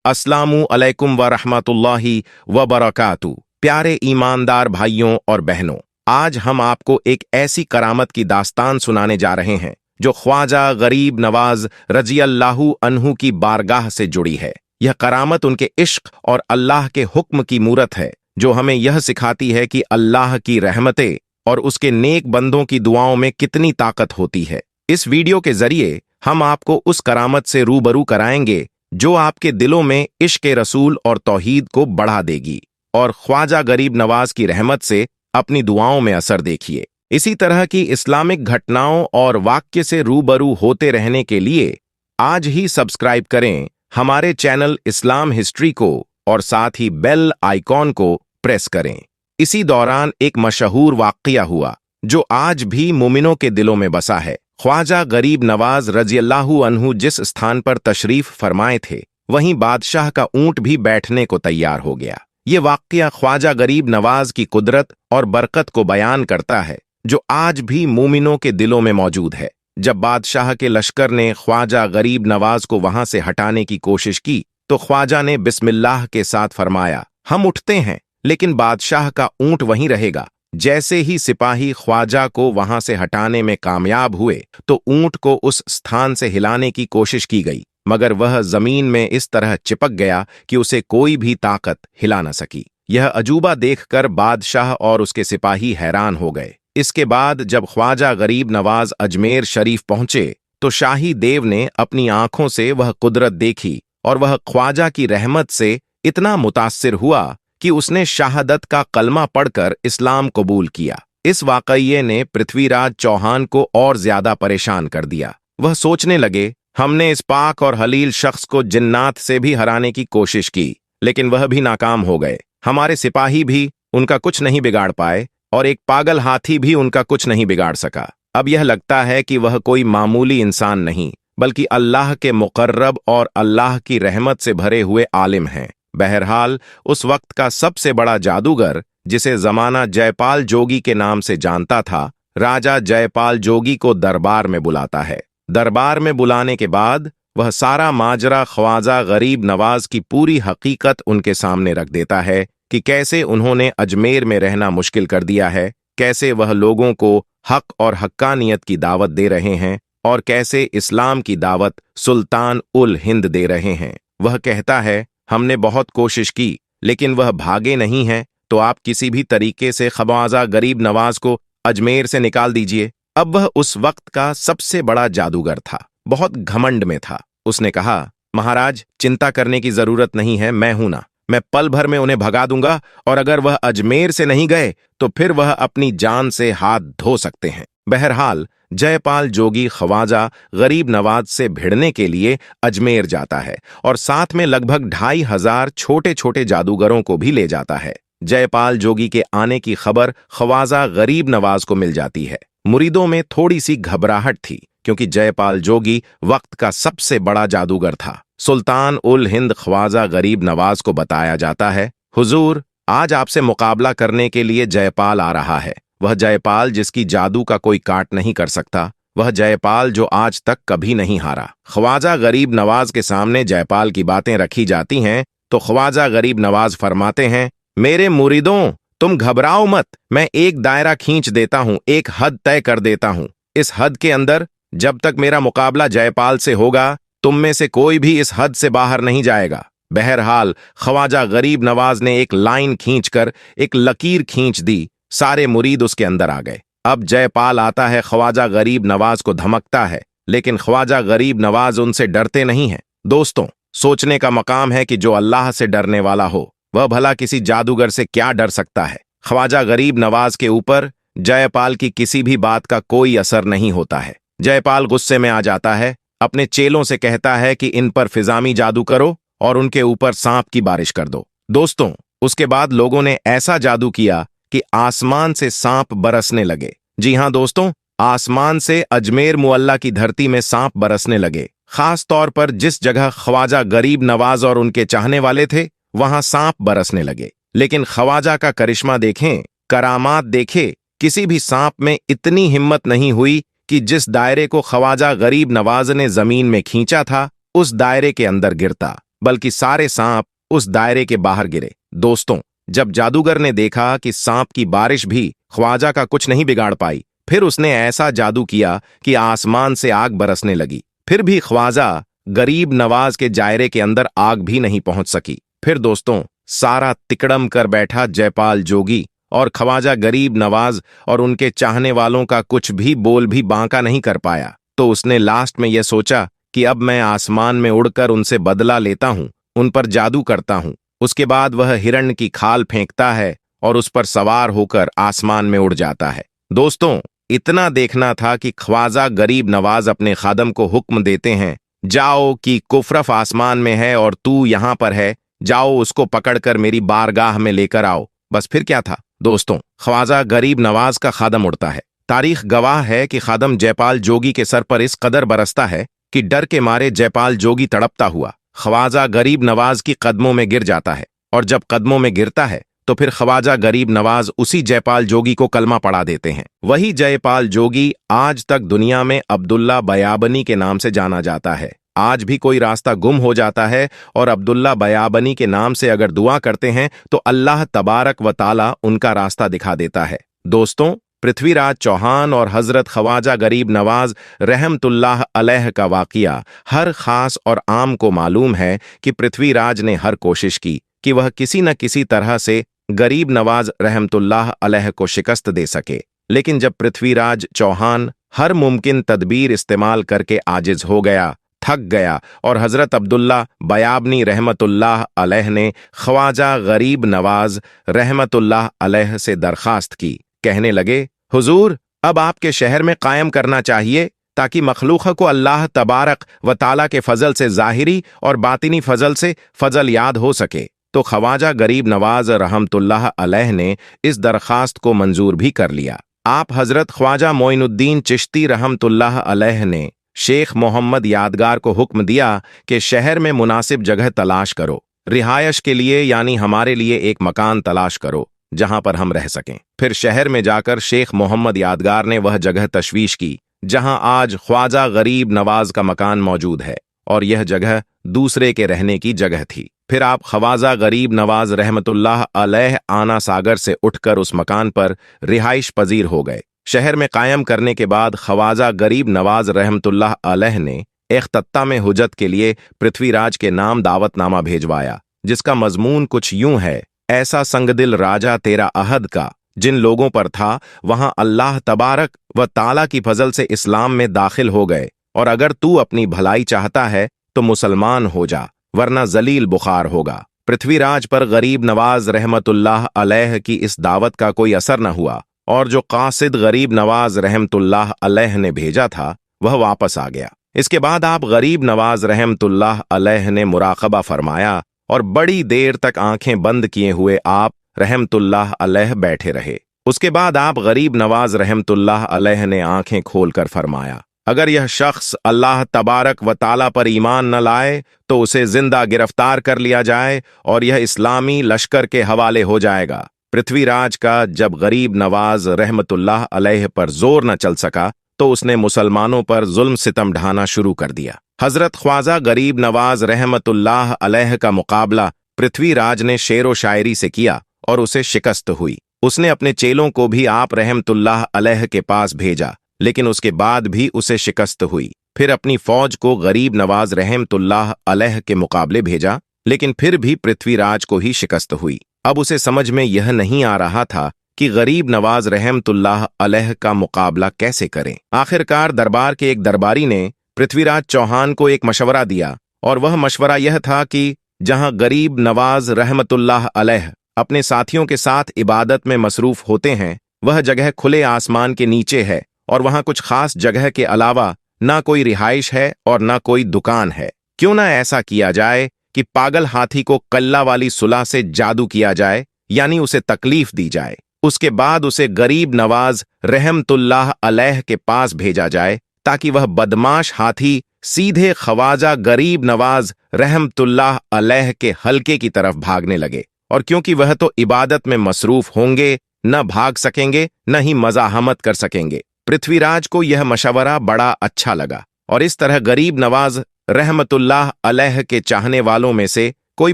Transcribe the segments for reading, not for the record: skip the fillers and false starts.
अस्सलामु अलैकुम व रहमतुल्लाहि व बरकातुहू। प्यारे ईमानदार भाइयों और बहनों, आज हम आपको एक ऐसी करामत की दास्तान सुनाने जा रहे हैं जो ख्वाजा गरीब नवाज रज़ियल्लाहु अन्हु की बारगाह से जुड़ी है। यह करामत उनके इश्क और अल्लाह के हुक्म की मूरत है, जो हमें यह सिखाती है कि अल्लाह की रहमतें और उसके नेक बंदों की दुआओं में कितनी ताकत होती है। इस वीडियो के जरिए हम आपको उस करामत से रूबरू कराएंगे जो आपके दिलों में इश्क़ रसूल और तौहीद को बढ़ा देगी, और ख्वाजा गरीब नवाज की रहमत से अपनी दुआओं में असर देखिए। इसी तरह की इस्लामिक घटनाओं और वाक्य से रूबरू होते रहने के लिए आज ही सब्सक्राइब करें हमारे चैनल इस्लाम हिस्ट्री को और साथ ही बेल आइकॉन को प्रेस करें। इसी दौरान एक मशहूर वाक़या हुआ जो आज भी मोमिनों के दिलों में बसा है। ख्वाजा गरीब नवाज रज़ियल्लाहु अन्हु जिस स्थान पर तशरीफ फरमाए थे, वहीं बादशाह का ऊंट भी बैठने को तैयार हो गया। ये वाक़या ख्वाजा गरीब नवाज की कुदरत और बरकत को बयान करता है, जो आज भी मोमिनों के दिलों में मौजूद है। जब बादशाह के लश्कर ने ख्वाजा गरीब नवाज को वहां से हटाने की कोशिश की, तो ख्वाजा ने बिस्मिल्लाह के साथ फरमाया, हम उठते हैं, लेकिन बादशाह का ऊंट वहीं रहेगा। जैसे ही सिपाही ख्वाजा को वहां से हटाने में कामयाब हुए, तो ऊंट को उस स्थान से हिलाने की कोशिश की गई, मगर वह जमीन में इस तरह चिपक गया कि उसे कोई भी ताकत हिला न सकी। यह अजूबा देखकर बादशाह और उसके सिपाही हैरान हो गए। इसके बाद जब ख्वाजा गरीब नवाज अजमेर शरीफ पहुंचे, तो शाही देव ने अपनी आंखों से वह कुदरत देखी, और वह ख्वाजा की रहमत से इतना मुतासिर हुआ कि उसने शहादत का कलमा पढ़कर इस्लाम कबूल किया। इस वाक़ये ने पृथ्वीराज चौहान को और ज्यादा परेशान कर दिया। वह सोचने लगे, हमने इस पाक और हलील शख्स को जिन्नात से भी हराने की कोशिश की, लेकिन वह भी नाकाम हो गए। हमारे सिपाही भी उनका कुछ नहीं बिगाड़ पाए, और एक पागल हाथी भी उनका कुछ नहीं बिगाड़ सका। अब यह लगता है कि वह कोई मामूली इंसान नहीं, बल्कि अल्लाह के मुकर्रब और अल्लाह की रहमत से भरे हुए आलिम हैं। बहरहाल उस वक्त का सबसे बड़ा जादूगर, जिसे जमाना जयपाल जोगी के नाम से जानता था, राजा जयपाल जोगी को दरबार में बुलाता है। दरबार में बुलाने के बाद वह सारा माजरा ख्वाजा गरीब नवाज की पूरी हकीकत उनके सामने रख देता है कि कैसे उन्होंने अजमेर में रहना मुश्किल कर दिया है, कैसे वह लोगों को हक और हक्कानियत की दावत दे रहे हैं, और कैसे इस्लाम की दावत सुल्तान उल हिंद दे रहे हैं। वह कहता है, हमने बहुत कोशिश की, लेकिन वह भागे नहीं हैं, तो आप किसी भी तरीके से ख्वाजा गरीब नवाज को अजमेर से निकाल दीजिए। अब वह उस वक्त का सबसे बड़ा जादूगर था, बहुत घमंड में था। उसने कहा, महाराज चिंता करने की जरूरत नहीं है, मैं हूं ना, मैं पल भर में उन्हें भगा दूंगा, और अगर वह अजमेर से नहीं गए तो फिर वह अपनी जान से हाथ धो सकते हैं। बहरहाल जयपाल जोगी ख्वाजा गरीब नवाज से भिड़ने के लिए अजमेर जाता है, और साथ में लगभग 2500 छोटे छोटे जादूगरों को भी ले जाता है। जयपाल जोगी के आने की खबर ख्वाजा गरीब नवाज को मिल जाती है। मुरीदों में थोड़ी सी घबराहट थी, क्योंकि जयपाल जोगी वक्त का सबसे बड़ा जादूगर था। सुल्तान उल हिंद ख्वाजा गरीब नवाज को बताया जाता है, हुजूर, आज आपसे मुकाबला करने के लिए जयपाल आ रहा है। वह जयपाल जिसकी जादू का कोई काट नहीं कर सकता, वह जयपाल जो आज तक कभी नहीं हारा। ख्वाजा गरीब नवाज के सामने जयपाल की बातें रखी जाती हैं, तो ख्वाजा गरीब नवाज फरमाते हैं, मेरे मुरीदों, तुम घबराओ मत, मैं एक दायरा खींच देता हूं, एक हद तय कर देता हूं। इस हद के अंदर जब तक मेरा मुकाबला जयपाल से होगा, तुम में से कोई भी इस हद से बाहर नहीं जाएगा। बहरहाल ख्वाजा गरीब नवाज ने एक लाइन खींचकर एक लकीर खींच दी, सारे मुरीद उसके अंदर आ गए। अब जयपाल आता है, ख्वाजा गरीब नवाज को धमकता है, लेकिन ख्वाजा गरीब नवाज उनसे डरते नहीं हैं। दोस्तों, सोचने का मकाम है कि जो अल्लाह से डरने वाला हो, वह भला किसी जादूगर से क्या डर सकता है। ख्वाजा गरीब नवाज के ऊपर जयपाल की किसी भी बात का कोई असर नहीं होता है। जयपाल गुस्से में आ जाता है, अपने चेलों से कहता है कि इन पर फिजामी जादू करो और उनके ऊपर सांप की बारिश कर दो। दोस्तों, उसके बाद लोगों ने ऐसा जादू किया कि आसमान से सांप बरसने लगे। जी हां दोस्तों, आसमान से अजमेर मुअल्ला की धरती में सांप बरसने लगे। खास तौर पर जिस जगह ख्वाजा गरीब नवाज और उनके चाहने वाले थे, वहां सांप बरसने लगे। लेकिन ख्वाजा का करिश्मा देखें, करामात देखे, किसी भी सांप में इतनी हिम्मत नहीं हुई कि जिस दायरे को ख्वाजा गरीब नवाज ने जमीन में खींचा था, उस दायरे के अंदर गिरता, बल्कि सारे सांप उस दायरे के बाहर गिरे। दोस्तों, जब जादूगर ने देखा कि सांप की बारिश भी ख्वाजा का कुछ नहीं बिगाड़ पाई, फिर उसने ऐसा जादू किया कि आसमान से आग बरसने लगी। फिर भी ख्वाजा गरीब नवाज के दायरे के अंदर आग भी नहीं पहुंच सकी। फिर दोस्तों, सारा तिकड़म कर बैठा जयपाल जोगी, और ख्वाजा गरीब नवाज और उनके चाहने वालों का कुछ भी बोल भी बांका नहीं कर पाया। तो उसने लास्ट में यह सोचा कि अब मैं आसमान में उड़कर उनसे बदला लेता हूं, उन पर जादू करता हूं। उसके बाद वह हिरण की खाल फेंकता है और उस पर सवार होकर आसमान में उड़ जाता है। दोस्तों, इतना देखना था कि ख्वाजा गरीब नवाज अपने खादम को हुक्म देते हैं, जाओ कि कुफरफ आसमान में है और तू यहां पर है, जाओ उसको पकड़कर मेरी बारगाह में लेकर आओ। बस फिर क्या था दोस्तों, ख्वाजा गरीब नवाज का खादम उड़ता है। तारीख गवाह है कि खादम जयपाल जोगी के सर पर इस कदर बरसता है कि डर के मारे जयपाल जोगी तड़पता हुआ ख्वाजा गरीब नवाज की कदमों में गिर जाता है। और जब कदमों में गिरता है तो फिर ख्वाजा गरीब नवाज उसी जयपाल जोगी को कलमा पढ़ा देते हैं। वही जयपाल जोगी आज तक दुनिया में अब्दुल्ला बयाबनी के नाम से जाना जाता है। आज भी कोई रास्ता गुम हो जाता है और अब्दुल्ला बयाबनी के नाम से अगर दुआ करते हैं तो अल्लाह तबारक व ताला उनका रास्ता दिखा देता है। दोस्तों, पृथ्वीराज चौहान और हजरत ख्वाजा गरीब नवाज रहमतुल्लाह अलैह का वाक़िया हर खास और आम को मालूम है कि पृथ्वीराज ने हर कोशिश की कि वह किसी न किसी तरह से गरीब नवाज रहमतुल्लाह अलैह को शिकस्त दे सके। लेकिन जब पृथ्वीराज चौहान हर मुमकिन तदबीर इस्तेमाल करके आजिज हो गया, थक गया, और हजरत अब्दुल्ला बयाबनी रहमतुल्लाह अलैह ने ख्वाजा गरीब नवाज रहमतुल्लाह अलैह से दरखास्त की। कहने लगे, हुजूर, अब आपके शहर में कायम करना चाहिए ताकि मखलूक को अल्लाह तबारक व ताला के फजल से ज़ाहिरी और बातिनी फजल से फजल याद हो सके। तो ख्वाजा गरीब नवाज रहमतुल्लाह अलैह ने इस दरखास्त को मंजूर भी कर लिया। आप हजरत ख्वाजा मोइनुद्दीन चिश्ती रहमतुल्लाह अलैह ने शेख मोहम्मद यादगार को हुक्म दिया कि शहर में मुनासिब जगह तलाश करो, रिहायश के लिए यानी हमारे लिए एक मकान तलाश करो जहां पर हम रह सकें। फिर शहर में जाकर शेख मोहम्मद यादगार ने वह जगह तशवीश की जहां आज ख्वाजा गरीब नवाज का मकान मौजूद है, और यह जगह दूसरे के रहने की जगह थी। फिर आप ख्वाजा गरीब नवाज रहमतुल्लाह अलैह आना सागर से उठकर उस मकान पर रिहाइश पजीर हो गए। शहर में कायम करने के बाद ख्वाजा गरीब नवाज रहमतुल्लाह अलैह ने एक तत्ता में हुज्जत के लिए पृथ्वीराज के नाम दावतनामा भेजवाया, जिसका मजमून कुछ यूं है, ऐसा संगदिल राजा तेरा अहद का जिन लोगों पर था वहां अल्लाह तबारक व ताला की फजल से इस्लाम में दाखिल हो गए, और अगर तू अपनी भलाई चाहता है तो मुसलमान हो जा, वरना जलील बुखार होगा। पृथ्वीराज पर गरीब नवाज रहमतुल्लाह अलैह की इस दावत का कोई असर न हुआ, और जो कासिद गरीब नवाज रहमतुल्लाह अलैह ने भेजा था वह वापस आ गया। इसके बाद आप गरीब नवाज रहमतुल्लाह अलैह ने मुराकबा फरमाया और बड़ी देर तक आंखें बंद किए हुए आप रहमतुल्लाह अलैह बैठे रहे। उसके बाद आप गरीब नवाज रहमतुल्लाह अलैह ने आंखें खोलकर फरमाया, अगर यह शख्स अल्लाह तबारक व ताला पर ईमान न लाए तो उसे जिंदा गिरफ्तार कर लिया जाए और यह इस्लामी लश्कर के हवाले हो जाएगा। पृथ्वीराज का जब गरीब नवाज रहमतुल्लाह अलैह पर जोर न चल सका तो उसने मुसलमानों पर जुल्म सितम ढाना शुरू कर दिया। हजरत ख्वाजा गरीब नवाज रहमतुल्लाह अलैह का मुकाबला पृथ्वीराज ने शेरो शायरी से किया और उसे शिकस्त हुई। उसने अपने चेलों को भी आप रहमतुल्लाह अलैह के पास भेजा, लेकिन उसके बाद भी उसे शिकस्त हुई। फिर अपनी फौज को गरीब नवाज रहमतुल्लाह अलैह के मुकाबले भेजा, लेकिन फिर भी पृथ्वीराज को ही शिकस्त हुई। अब उसे समझ में यह नहीं आ रहा था कि गरीब नवाज रहमतुल्लाह अलैह का मुकाबला कैसे करें। आखिरकार दरबार के एक दरबारी ने पृथ्वीराज चौहान को एक मशवरा दिया, और वह मशवरा यह था कि जहां गरीब नवाज रहमतुल्लाह अलैह अपने साथियों के साथ इबादत में मसरूफ होते हैं वह जगह खुले आसमान के नीचे है, और वहां कुछ खास जगह के अलावा ना कोई रिहाइश है और ना कोई दुकान है। क्यों ना ऐसा किया जाए कि पागल हाथी को कल्ला वाली सुलह से जादू किया जाए, यानी उसे तकलीफ दी जाए। उसके बाद उसे गरीब नवाज रहमतुल्लाह अलैह के पास भेजा जाए ताकि वह बदमाश हाथी सीधे ख्वाजा गरीब नवाज रहमतुल्लाह अलैह के हल्के की तरफ भागने लगे, और क्योंकि वह तो इबादत में मसरूफ होंगे, न भाग सकेंगे न ही मज़ाहमत कर सकेंगे। पृथ्वीराज को यह मशवरा बड़ा अच्छा लगा, और इस तरह गरीब नवाज रहमतुल्लाह अलैह के चाहने वालों में से कोई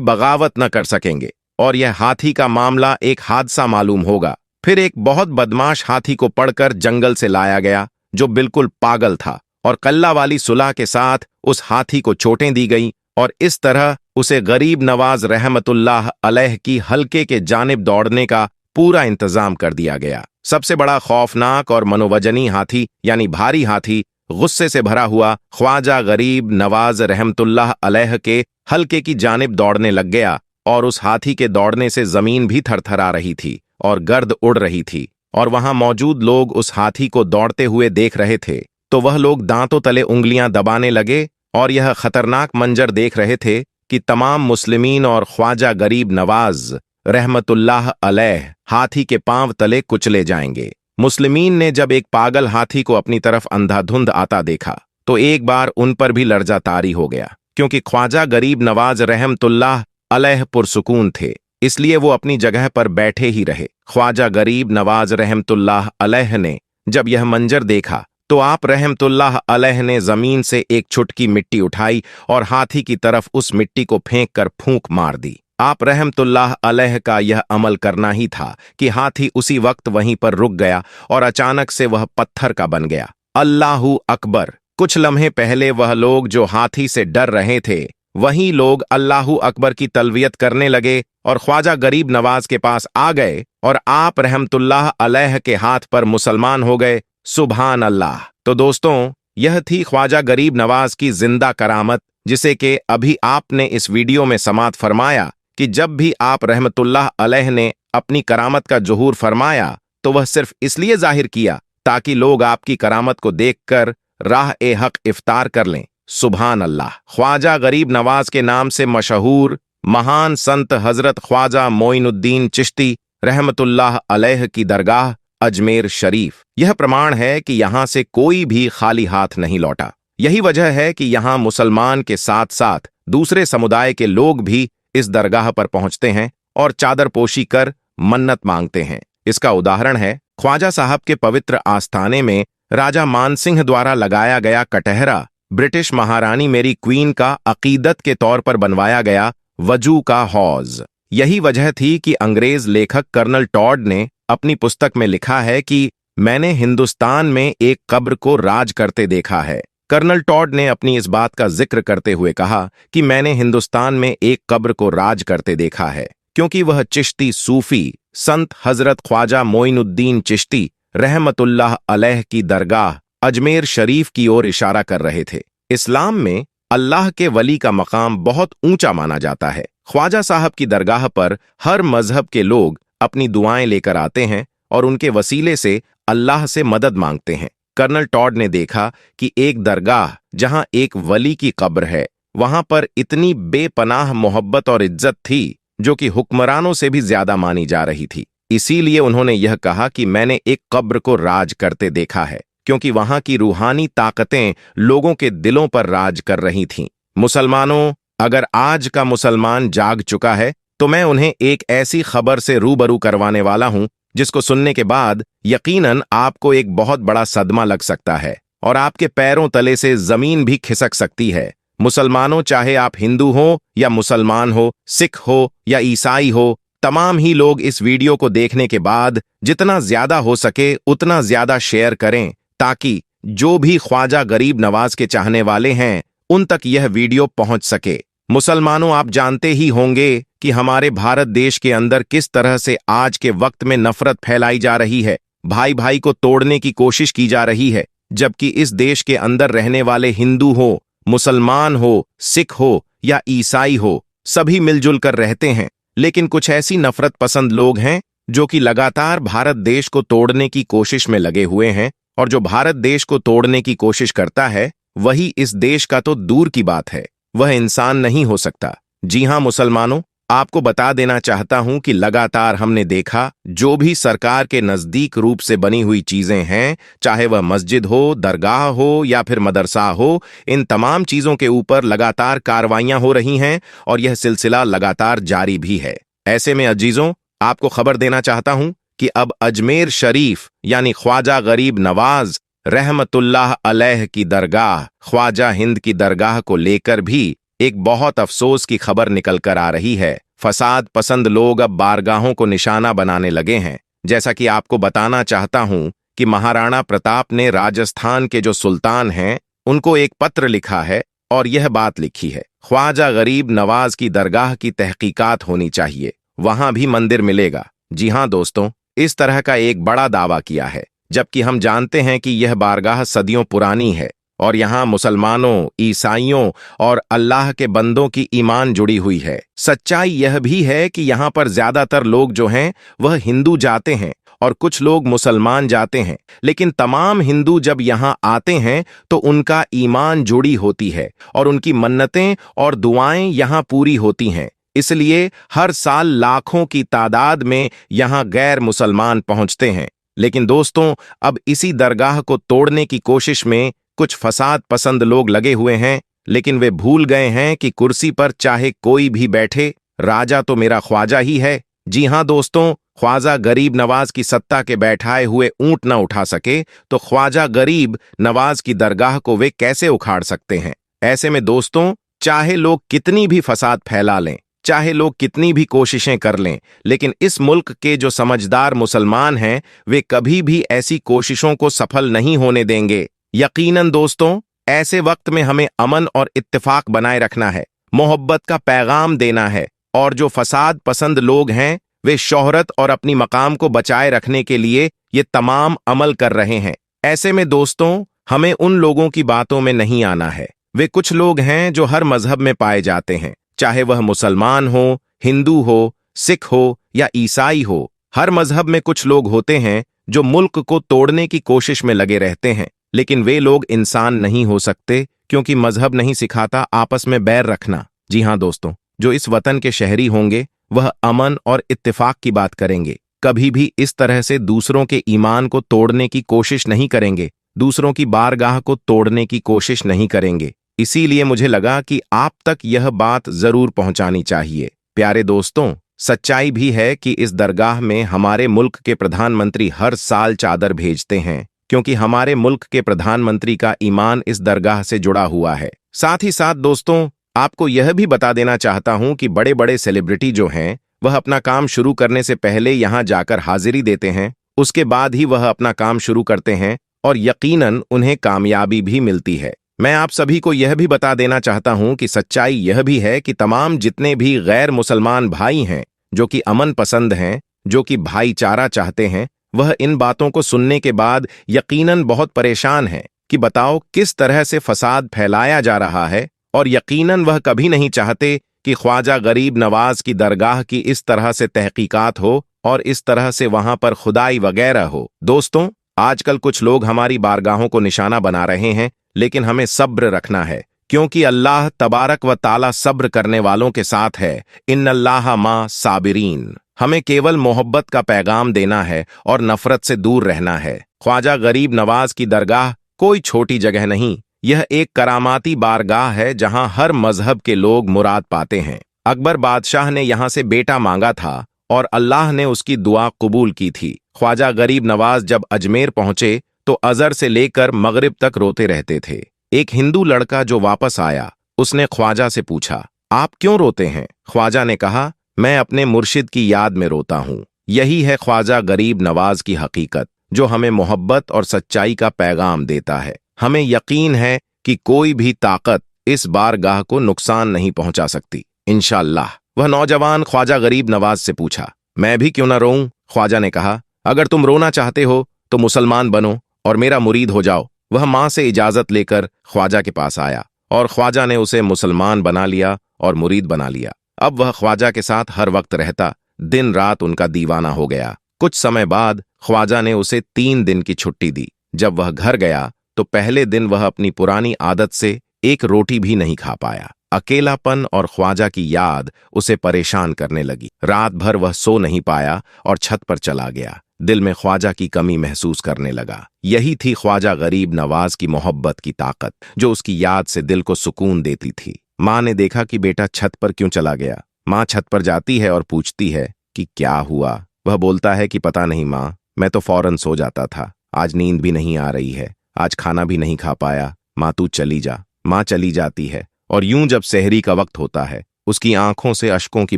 बगावत न कर सकेंगे और यह हाथी का मामला एक हादसा मालूम होगा। फिर एक बहुत बदमाश हाथी को पकड़कर जंगल से लाया गया जो बिल्कुल पागल था और कल्ला वाली सुलह के साथ उस हाथी को चोटें दी गई और इस तरह उसे गरीब नवाज रहमतुल्लाह अलैह की हल्के के जानिब दौड़ने का पूरा इंतजाम कर दिया गया। सबसे बड़ा खौफनाक और मनोवजनी हाथी यानी भारी हाथी गुस्से से भरा हुआ ख्वाजा गरीब नवाज रहमतुल्लाह अलैह के हल्के की जानिब दौड़ने लग गया और उस हाथी के दौड़ने से जमीन भी थरथरा रही थी और गर्द उड़ रही थी और वहां मौजूद लोग उस हाथी को दौड़ते हुए देख रहे थे तो वह लोग दांतों तले उंगलियां दबाने लगे और यह खतरनाक मंजर देख रहे थे कि तमाम मुस्लिमीन और ख्वाजा गरीब नवाज रहमतुल्लाह अलैह हाथी के पांव तले कुचले जाएंगे। मुस्लिमीन ने जब एक पागल हाथी को अपनी तरफ अंधाधुंध आता देखा तो एक बार उन पर भी लर्जा तारी हो गया, क्योंकि ख्वाजा गरीब नवाज रहमतुल्लाह अलैह पुरसुकून थे, इसलिए वो अपनी जगह पर बैठे ही रहे। ख्वाजा गरीब नवाज रहमतुल्लाह अलैह ने जब यह मंजर देखा तो आप रहमतुल्लाह अलैह ने जमीन से एक छुटकी मिट्टी उठाई और हाथी की तरफ उस मिट्टी को फेंक कर फूंक मार दी। आप रहमतुल्लाह अलैह का यह अमल करना ही था कि हाथी उसी वक्त वहीं पर रुक गया और अचानक से वह पत्थर का बन गया। अल्लाहू अकबर। कुछ लम्हे पहले वह लोग जो हाथी से डर रहे थे वही लोग अल्लाहू अकबर की तलवियत करने लगे और ख्वाजा गरीब नवाज के पास आ गए और आप रहमतुल्लाह अलैह के हाथ पर मुसलमान हो गए। सुभान अल्लाह। तो दोस्तों, यह थी ख्वाजा गरीब नवाज की जिंदा करामत, जिसे कि अभी आपने इस वीडियो में समाअत फरमाया कि जब भी आप रहमतुल्लाह अलैह ने अपनी करामत का ज़ुहूर फरमाया तो वह सिर्फ इसलिए जाहिर किया ताकि लोग आपकी करामत को देखकर राह-ए-हक इफ्तार कर लें। सुभान अल्लाह। ख्वाजा गरीब नवाज के नाम से मशहूर महान संत हजरत ख्वाजा मोइनुद्दीन चिश्ती रहमतुल्लाह अलैह की दरगाह अजमेर शरीफ, यह प्रमाण है कि यहां से कोई भी खाली हाथ नहीं लौटा। यही वजह है कि यहां मुसलमान के साथ साथ दूसरे समुदाय के लोग भी इस दरगाह पर पहुंचते हैं और चादर पोशी कर मन्नत मांगते हैं। इसका उदाहरण है ख्वाजा साहब के पवित्र आस्थाने में राजा मानसिंह द्वारा लगाया गया कटहरा ब्रिटिश महारानी मेरी क्वीन का अकीदत के तौर पर बनवाया गया वजू का हौज। यही वजह थी कि अंग्रेज लेखक कर्नल टॉड ने अपनी पुस्तक में लिखा है कि मैंने हिंदुस्तान में एक कब्र को राज करते देखा है। कर्नल टॉड ने अपनी इस बात का जिक्र करते हुए कहा कि मैंने हिंदुस्तान में एक कब्र को राज करते देखा है, क्योंकि वह चिश्ती सूफी संत हजरत ख्वाजा मोइनुद्दीन चिश्ती रहमतुल्लाह अलैह की दरगाह अजमेर शरीफ की ओर इशारा कर रहे थे। इस्लाम में अल्लाह के वली का मकाम बहुत ऊंचा माना जाता है। ख्वाजा साहब की दरगाह पर हर मजहब के लोग अपनी दुआएं लेकर आते हैं और उनके वसीले से अल्लाह से मदद मांगते हैं। कर्नल टॉड ने देखा कि एक दरगाह जहां एक वली की कब्र है, वहां पर इतनी बेपनाह मोहब्बत और इज्जत थी जो कि हुक्मरानों से भी ज्यादा मानी जा रही थी। इसीलिए उन्होंने यह कहा कि मैंने एक कब्र को राज करते देखा है, क्योंकि वहां की रूहानी ताकतें लोगों के दिलों पर राज कर रही थीं। मुसलमानों, अगर आज का मुसलमान जाग चुका है तो मैं उन्हें एक ऐसी खबर से रूबरू करवाने वाला हूं जिसको सुनने के बाद यकीनन आपको एक बहुत बड़ा सदमा लग सकता है और आपके पैरों तले से जमीन भी खिसक सकती है। मुसलमानों, चाहे आप हिंदू हो या मुसलमान हो, सिख हो या ईसाई हो, तमाम ही लोग इस वीडियो को देखने के बाद जितना ज्यादा हो सके उतना ज्यादा शेयर करें ताकि जो भी ख्वाजा गरीब नवाज के चाहने वाले हैं उन तक यह वीडियो पहुंच सके। मुसलमानों, आप जानते ही होंगे कि हमारे भारत देश के अंदर किस तरह से आज के वक्त में नफरत फैलाई जा रही है, भाई भाई को तोड़ने की कोशिश की जा रही है, जबकि इस देश के अंदर रहने वाले हिंदू हो, मुसलमान हो, सिख हो या ईसाई हो, सभी मिलजुल कर रहते हैं। लेकिन कुछ ऐसी नफरत पसंद लोग हैं जो कि लगातार भारत देश को तोड़ने की कोशिश में लगे हुए हैं, और जो भारत देश को तोड़ने की कोशिश करता है वही इस देश का तो दूर की बात है, वह इंसान नहीं हो सकता। जी हां मुसलमानों, आपको बता देना चाहता हूं कि लगातार हमने देखा जो भी सरकार के नजदीक रूप से बनी हुई चीजें हैं, चाहे वह मस्जिद हो, दरगाह हो या फिर मदरसा हो, इन तमाम चीजों के ऊपर लगातार कार्रवाइयां हो रही हैं और यह सिलसिला लगातार जारी भी है। ऐसे में अजीजों, आपको खबर देना चाहता हूं कि अब अजमेर शरीफ यानी ख्वाजा गरीब नवाज रहमतुल्लाह अलैह की दरगाह ख्वाजा हिंद की दरगाह को लेकर भी एक बहुत अफसोस की खबर निकल कर आ रही है। फसाद पसंद लोग अब बारगाहों को निशाना बनाने लगे हैं। जैसा कि आपको बताना चाहता हूं कि महाराणा प्रताप ने राजस्थान के जो सुल्तान हैं उनको एक पत्र लिखा है और यह बात लिखी है, ख्वाजा गरीब नवाज की दरगाह की तहकीकात होनी चाहिए, वहां भी मंदिर मिलेगा। जी हां दोस्तों, इस तरह का एक बड़ा दावा किया है, जबकि हम जानते हैं कि यह बारगाह सदियों पुरानी है और यहाँ मुसलमानों, ईसाइयों और अल्लाह के बंदों की ईमान जुड़ी हुई है। सच्चाई यह भी है कि यहाँ पर ज्यादातर लोग जो हैं वह हिंदू जाते हैं और कुछ लोग मुसलमान जाते हैं, लेकिन तमाम हिंदू जब यहाँ आते हैं तो उनका ईमान जुड़ी होती है और उनकी मन्नतें और दुआएं यहाँ पूरी होती हैं। इसलिए हर साल लाखों की तादाद में यहाँ गैर मुसलमान पहुंचते हैं। लेकिन दोस्तों, अब इसी दरगाह को तोड़ने की कोशिश में कुछ फसाद पसंद लोग लगे हुए हैं, लेकिन वे भूल गए हैं कि कुर्सी पर चाहे कोई भी बैठे, राजा तो मेरा ख्वाजा ही है। जी हां दोस्तों, ख्वाजा गरीब नवाज की सत्ता के बैठाए हुए ऊंट न उठा सके तो ख्वाजा गरीब नवाज की दरगाह को वे कैसे उखाड़ सकते हैं। ऐसे में दोस्तों, चाहे लोग कितनी भी फसाद फैला लें, चाहे लोग कितनी भी कोशिशें कर लें, लेकिन इस मुल्क के जो समझदार मुसलमान हैं वे कभी भी ऐसी कोशिशों को सफल नहीं होने देंगे। यकीनन दोस्तों, ऐसे वक्त में हमें अमन और इत्तेफाक बनाए रखना है, मोहब्बत का पैगाम देना है और जो फसाद पसंद लोग हैं वे शोहरत और अपनी मकाम को बचाए रखने के लिए ये तमाम अमल कर रहे हैं। ऐसे में दोस्तों, हमें उन लोगों की बातों में नहीं आना है। वे कुछ लोग हैं जो हर मजहब में पाए जाते हैं, चाहे वह मुसलमान हो, हिंदू हो, सिख हो या ईसाई हो। हर मजहब में कुछ लोग होते हैं जो मुल्क को तोड़ने की कोशिश में लगे रहते हैं, लेकिन वे लोग इंसान नहीं हो सकते क्योंकि मजहब नहीं सिखाता आपस में बैर रखना। जी हां दोस्तों, जो इस वतन के शहरी होंगे वह अमन और इत्तेफाक की बात करेंगे, कभी भी इस तरह से दूसरों के ईमान को तोड़ने की कोशिश नहीं करेंगे, दूसरों की बारगाह को तोड़ने की कोशिश नहीं करेंगे। इसीलिए मुझे लगा कि आप तक यह बात जरूर पहुंचानी चाहिए। प्यारे दोस्तों, सच्चाई भी है कि इस दरगाह में हमारे मुल्क के प्रधानमंत्री हर साल चादर भेजते हैं, क्योंकि हमारे मुल्क के प्रधानमंत्री का ईमान इस दरगाह से जुड़ा हुआ है। साथ ही साथ दोस्तों, आपको यह भी बता देना चाहता हूं कि बड़े बड़े सेलिब्रिटी जो हैं वह अपना काम शुरू करने से पहले यहां जाकर हाजिरी देते हैं, उसके बाद ही वह अपना काम शुरू करते हैं और यकीनन उन्हें कामयाबी भी मिलती है। मैं आप सभी को यह भी बता देना चाहता हूं कि सच्चाई यह भी है कि तमाम जितने भी गैर मुसलमान भाई हैं जो कि अमन पसंद हैं, जो कि भाईचारा चाहते हैं, वह इन बातों को सुनने के बाद यकीनन बहुत परेशान हैं कि बताओ किस तरह से फसाद फैलाया जा रहा है, और यकीनन वह कभी नहीं चाहते कि ख्वाजा गरीब नवाज की दरगाह की इस तरह से तहकीकात हो और इस तरह से वहां पर खुदाई वगैरह हो। दोस्तों, आजकल कुछ लोग हमारी बारगाहों को निशाना बना रहे हैं, लेकिन हमें सब्र रखना है, क्योंकि अल्लाह तबारक व ताला सब्र करने वालों के साथ है। इन्नल्लाह मा साबिरीन। हमें केवल मोहब्बत का पैगाम देना है और नफरत से दूर रहना है। ख्वाजा गरीब नवाज की दरगाह कोई छोटी जगह नहीं, यह एक करामाती बारगाह है जहां हर मजहब के लोग मुराद पाते हैं। अकबर बादशाह ने यहां से बेटा मांगा था और अल्लाह ने उसकी दुआ कबूल की थी। ख्वाजा गरीब नवाज जब अजमेर पहुंचे तो अजहर से लेकर मगरिब तक रोते रहते थे। एक हिंदू लड़का जो वापस आया, उसने ख्वाजा से पूछा, आप क्यों रोते हैं? ख्वाजा ने कहा, मैं अपने मुर्शिद की याद में रोता हूं। यही है ख्वाजा गरीब नवाज की हकीकत, जो हमें मोहब्बत और सच्चाई का पैगाम देता है। हमें यकीन है कि कोई भी ताकत इस बारगाह को नुकसान नहीं पहुंचा सकती, इंशाअल्लाह। वह नौजवान ख्वाजा गरीब नवाज से पूछा, मैं भी क्यों ना रोऊं? ख्वाजा ने कहा, अगर तुम रोना चाहते हो तो मुसलमान बनो और मेरा मुरीद हो जाओ। वह मां से इजाजत लेकर ख्वाजा के पास आया और ख्वाजा ने उसे मुसलमान बना लिया और मुरीद बना लिया। अब वह ख्वाजा के साथ हर वक्त रहता, दिन रात उनका दीवाना हो गया। कुछ समय बाद ख्वाजा ने उसे 3 दिन की छुट्टी दी। जब वह घर गया तो पहले दिन वह अपनी पुरानी आदत से एक रोटी भी नहीं खा पाया। अकेलापन और ख्वाजा की याद उसे परेशान करने लगी। रात भर वह सो नहीं पाया और छत पर चला गया। दिल में ख्वाजा की कमी महसूस करने लगा। यही थी ख्वाजा गरीब नवाज की मोहब्बत की ताकत, जो उसकी याद से दिल को सुकून देती थी। माँ ने देखा कि बेटा छत पर क्यों चला गया। माँ छत पर जाती है और पूछती है कि क्या हुआ। वह बोलता है कि पता नहीं माँ, मैं तो फौरन सो जाता था, आज नींद भी नहीं आ रही है। आज खाना भी नहीं खा पाया, माँ तू चली जा। माँ चली जाती है और यूं जब सहरी का वक्त होता है उसकी आंखों से अश्कों की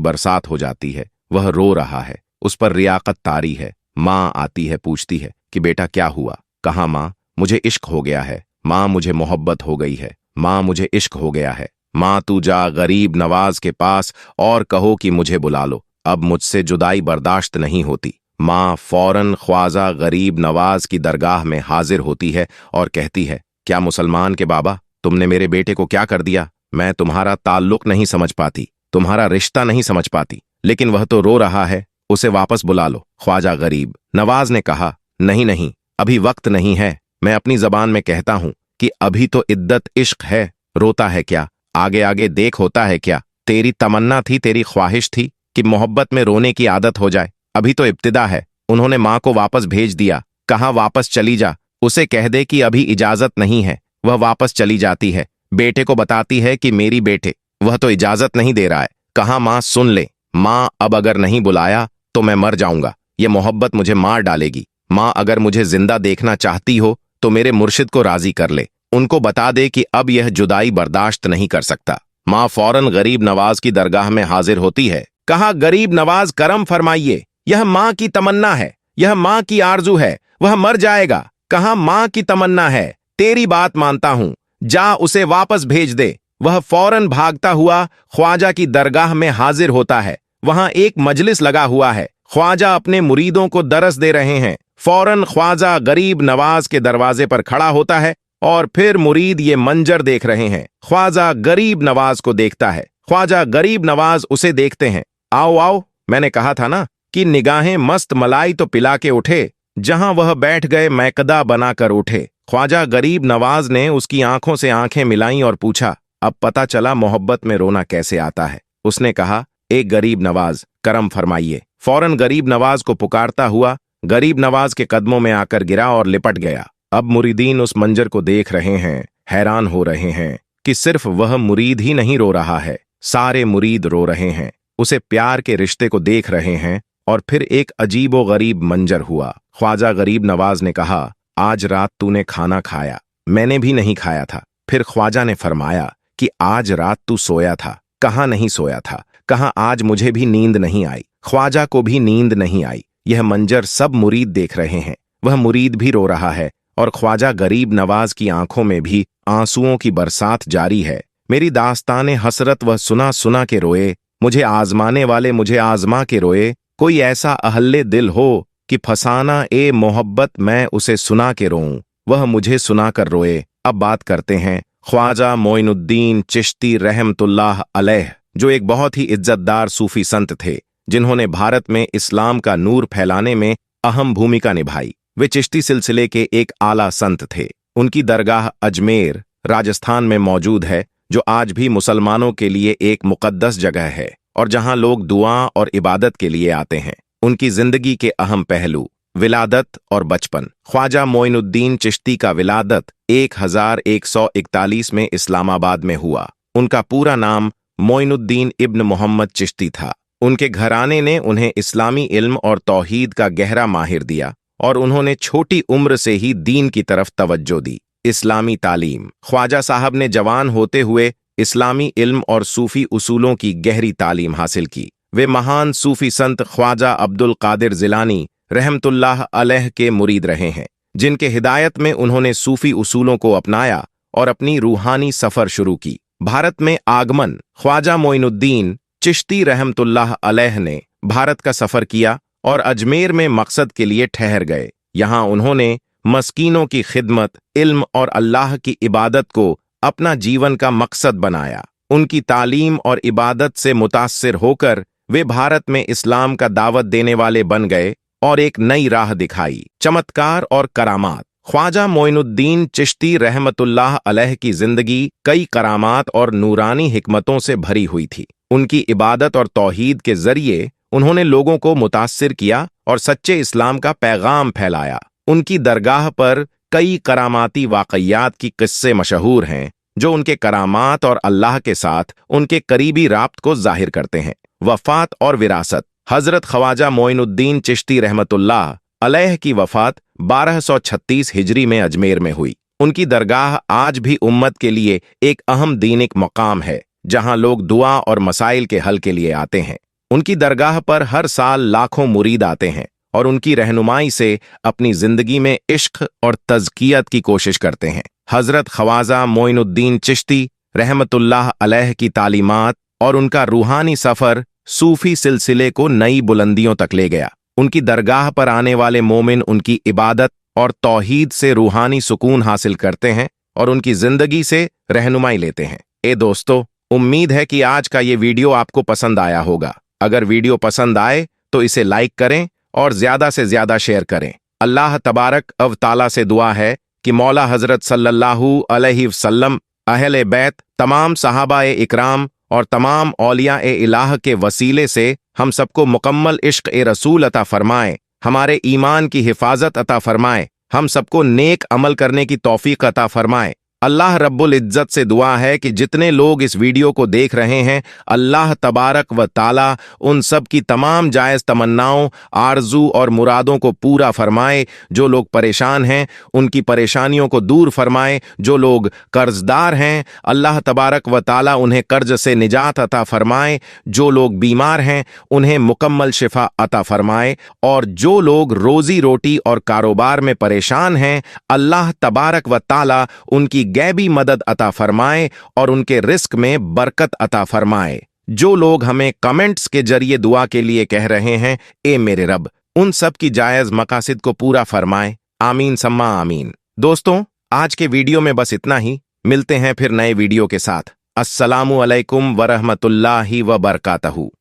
बरसात हो जाती है। वह रो रहा है, उस पर रियाकत तारी है। माँ आती है, पूछती है कि बेटा क्या हुआ? कहाँ माँ? मुझे इश्क हो गया है। माँ मुझे मोहब्बत हो गई है। माँ मुझे इश्क हो गया है। माँ तू जा गरीब नवाज के पास और कहो कि मुझे बुला लो, अब मुझसे जुदाई बर्दाश्त नहीं होती। माँ फौरन ख्वाजा गरीब नवाज की दरगाह में हाजिर होती है और कहती है, क्या मुसलमान के बाबा, तुमने मेरे बेटे को क्या कर दिया? मैं तुम्हारा ताल्लुक नहीं समझ पाती, तुम्हारा रिश्ता नहीं समझ पाती, लेकिन वह तो रो रहा है, उसे वापस बुला लो। ख्वाजा गरीब नवाज ने कहा, नहीं नहीं, अभी वक्त नहीं है। मैं अपनी जबान में कहता हूं कि अभी तो इद्दत इश्क है, रोता है क्या? आगे आगे देख होता है क्या? तेरी तमन्ना थी, तेरी ख्वाहिश थी कि मोहब्बत में रोने की आदत हो जाए। अभी तो इब्तिदा है। उन्होंने माँ को वापस भेज दिया, कहा वापस चली जा, उसे कह दे कि अभी इजाजत नहीं है। वह वापस चली जाती है, बेटे को बताती है कि मेरी बेटे, वह तो इजाजत नहीं दे रहा है। कहा माँ सुन ले, माँ अब अगर नहीं बुलाया तो मैं मर जाऊंगा, ये मोहब्बत मुझे मार डालेगी। माँ अगर मुझे जिंदा देखना चाहती हो तो मेरे मुर्शिद को राजी कर ले, उनको बता दे कि अब यह जुदाई बर्दाश्त नहीं कर सकता। माँ फौरन गरीब नवाज की दरगाह में हाजिर होती है। कहा गरीब नवाज करम फरमाइए, यह माँ की तमन्ना है, यह माँ की आरजू है, वह मर जाएगा। कहा माँ की तमन्ना है, तेरी बात मानता हूं, जा उसे वापस भेज दे। वह फौरन भागता हुआ ख्वाजा की दरगाह में हाजिर होता है। वहां एक मजलिस लगा हुआ है, ख्वाजा अपने मुरीदों को दरस दे रहे हैं। फौरन ख्वाजा गरीब नवाज के दरवाजे पर खड़ा होता है और फिर मुरीद ये मंजर देख रहे हैं। ख्वाजा गरीब नवाज को देखता है, ख्वाजा गरीब नवाज उसे देखते हैं। आओ आओ, मैंने कहा था ना कि निगाहें मस्त मलाई तो पिला के उठे, जहां वह बैठ गए मैकदा बनाकर उठे। ख्वाजा गरीब नवाज ने उसकी आंखों से आंखें मिलाईं और पूछा, अब पता चला मोहब्बत में रोना कैसे आता है। उसने कहा, एक गरीब नवाज करम फरमाइए। फौरन गरीब नवाज को पुकारता हुआ गरीब नवाज के कदमों में आकर गिरा और लिपट गया। अब मुरीदीन उस मंजर को देख रहे हैं, हैरान हो रहे हैं कि सिर्फ वह मुरीद ही नहीं रो रहा है, सारे मुरीद रो रहे हैं, उसे प्यार के रिश्ते को देख रहे हैं। और फिर एक अजीबो गरीब मंजर हुआ। ख्वाजा गरीब नवाज ने कहा, आज रात तूने खाना खाया? मैंने भी नहीं खाया था। फिर ख्वाजा ने फरमाया कि आज रात तू सोया था? कहाँ नहीं सोया था। कहा आज मुझे भी नींद नहीं आई, ख्वाजा को भी नींद नहीं आई। यह मंजर सब मुरीद देख रहे हैं, वह मुरीद भी रो रहा है और ख्वाजा गरीब नवाज की आंखों में भी आंसुओं की बरसात जारी है। मेरी दास्ताने हसरत वह सुना सुना के रोए, मुझे आजमाने वाले मुझे आजमा के रोए। कोई ऐसा अहल्ले दिल हो कि फसाना ए मोहब्बत मैं उसे सुना के रोऊं, वह मुझे सुनाकर रोए। अब बात करते हैं ख्वाजा मोइनुद्दीन चिश्ती रहमतुल्लाह अलैह, जो एक बहुत ही इज्जतदार सूफी संत थे, जिन्होंने भारत में इस्लाम का नूर फैलाने में अहम भूमिका निभाई। वे चिश्ती सिलसिले के एक आला संत थे। उनकी दरगाह अजमेर राजस्थान में मौजूद है, जो आज भी मुसलमानों के लिए एक मुकद्दस जगह है और जहां लोग दुआ और इबादत के लिए आते हैं। उनकी जिंदगी के अहम पहलू विलादत और बचपन। ख्वाजा मोइनुद्दीन चिश्ती का विलादत 1141 में इस्लामाबाद में हुआ। उनका पूरा नाम मोइनुद्दीन इब्न मोहम्मद चिश्ती था। उनके घराने ने उन्हें इस्लामी इल्म और तौहीद का गहरा माहिर दिया और उन्होंने छोटी उम्र से ही दीन की तरफ तवज्जो दी। इस्लामी तालीम। ख्वाजा साहब ने जवान होते हुए इस्लामी इल्म और सूफी उसूलों की गहरी तालीम हासिल की। वे महान सूफी संत ख्वाजा अब्दुल कादिर जिलानी रहमतुल्लाह अलैह के मुरीद रहे हैं, जिनके हिदायत में उन्होंने सूफी उसूलों को अपनाया और अपनी रूहानी सफर शुरू की। भारत में आगमन। ख्वाजा मोइनुद्दीन चिश्ती रहमतुल्लाह अलैह ने भारत का सफर किया और अजमेर में मकसद के लिए ठहर गए। यहाँ उन्होंने मस्कीनों की खिदमत, इल्म और अल्लाह की इबादत को अपना जीवन का मकसद बनाया। उनकी तालीम और इबादत से मुतासिर होकर वे भारत में इस्लाम का दावत देने वाले बन गए और एक नई राह दिखाई। चमत्कार और करामात। ख्वाजा मोइनुद्दीन चिश्ती रहमतुल्लाह अलैह की जिंदगी कई करामात और नूरानी हिकमतों से भरी हुई थी। उनकी इबादत और तौहीद के जरिए उन्होंने लोगों को मुतासिर किया और सच्चे इस्लाम का पैगाम फैलाया। उनकी दरगाह पर कई करामाती वाक़यात की किस्से मशहूर हैं, जो उनके करामात और अल्लाह के साथ उनके करीबी राब्त को जाहिर करते हैं। वफ़ात और विरासत। हज़रत ख्वाजा मोइनुद्दीन चिश्ती रहमतुल्लाह अलैह की वफ़ात 1236 हिजरी में अजमेर में हुई। उनकी दरगाह आज भी उम्मत के लिए एक अहम दीनिक मकाम है, जहां लोग दुआ और मसाइल के हल के लिए आते हैं। उनकी दरगाह पर हर साल लाखों मुरीद आते हैं और उनकी रहनुमाई से अपनी जिंदगी में इश्क और तज़कियत की कोशिश करते हैं। हजरत ख्वाजा मोइनुद्दीन चिश्ती रहमतुल्लाह अलैह की तालीमात और उनका रूहानी सफर सूफी सिलसिले को नई बुलंदियों तक ले गया। उनकी दरगाह पर आने वाले मोमिन उनकी इबादत और तौहीद से रूहानी सुकून हासिल करते हैं और उनकी जिंदगी से रहनुमाई लेते हैं। ए दोस्तों, उम्मीद है कि आज का ये वीडियो आपको पसंद आया होगा। अगर वीडियो पसंद आए तो इसे लाइक करें और ज्यादा से ज्यादा शेयर करें। अल्लाह तबारक व तआला से दुआ है कि मौला हजरत सल्लल्लाहु अलैहि वसल्लम, अहले बैत, तमाम सहाबाए इकराम और तमाम औलिया-ए इलाह के वसीले से हम सबको मुकम्मल इश्क-ए रसूल अता फरमाए, हमारे ईमान की हिफाजत अता फरमाए, हम सबको नेक अमल करने की तौफीक अता फरमाए। अल्लाह रब्बुल इज्जत से दुआ है कि जितने लोग इस वीडियो को देख रहे हैं, अल्लाह तबारक व ताला उन सब की तमाम जायज़ तमन्नाओं, आरजू और मुरादों को पूरा फरमाए। जो लोग परेशान हैं उनकी परेशानियों को दूर फरमाए। जो लोग कर्जदार हैं, अल्लाह तबारक व ताला उन्हें कर्ज से निजात अता फरमाए। जो लोग बीमार हैं उन्हें मुकम्मल शिफा अता फरमाए। और जो लोग रोजी रोटी और कारोबार में परेशान हैं, अल्लाह तबारक व ताला उनकी गैबी मदद अता फरमाए और उनके रिस्क में बरकत अता फरमाए। जो लोग हमें कमेंट्स के जरिए दुआ के लिए कह रहे हैं, ए मेरे रब, उन सब की जायज मकासिद को पूरा फरमाए। आमीन सम्मा आमीन। दोस्तों, आज के वीडियो में बस इतना ही। मिलते हैं फिर नए वीडियो के साथ। अस्सलामु अलैकुम वरहमतुल्लाहि वबरकातहू।